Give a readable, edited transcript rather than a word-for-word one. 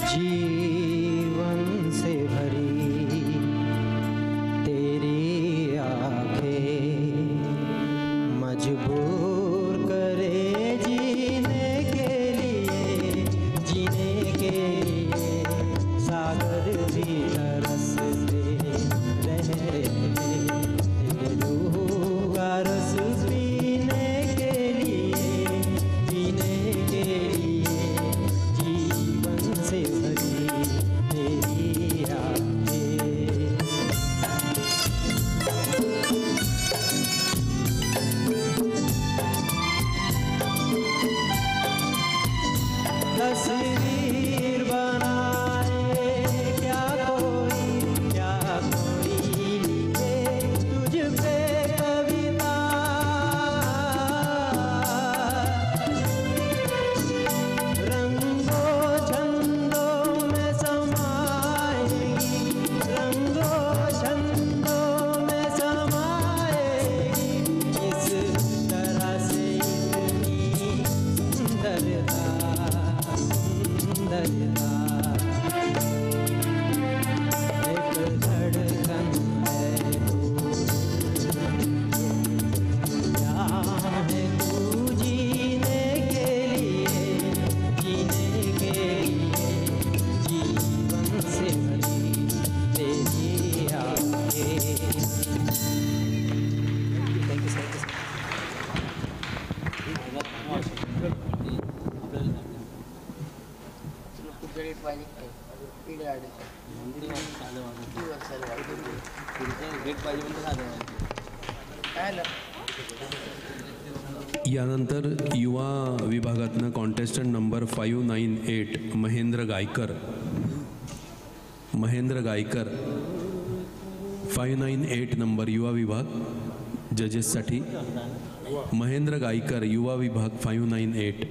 जीवन से भरी तेरी आंखें मजबूर करे जीने के लिए सागर भी तरसते रहे रूह का रस पीने के लिए जीने के लिए जीवन से भरी तेरी आंखें। तस्वीर बनाए क्या कोई लिखे तुझ पे कविता, रंगों छंदों में समाएगी, रंगों छंदों में समाएगी, इस तरह से इतनी सुंदरता एक धड़कन है तू जीने के लिए जीवन से भरी तेरी आंखें। Thank you sir. यानंतर युवा विभागातनं कॉन्टेस्टंट नंबर 598 महेंद्र गायकर 598 नंबर युवा विभाग जजेससाठी महेंद्र गायकर युवा विभाग 598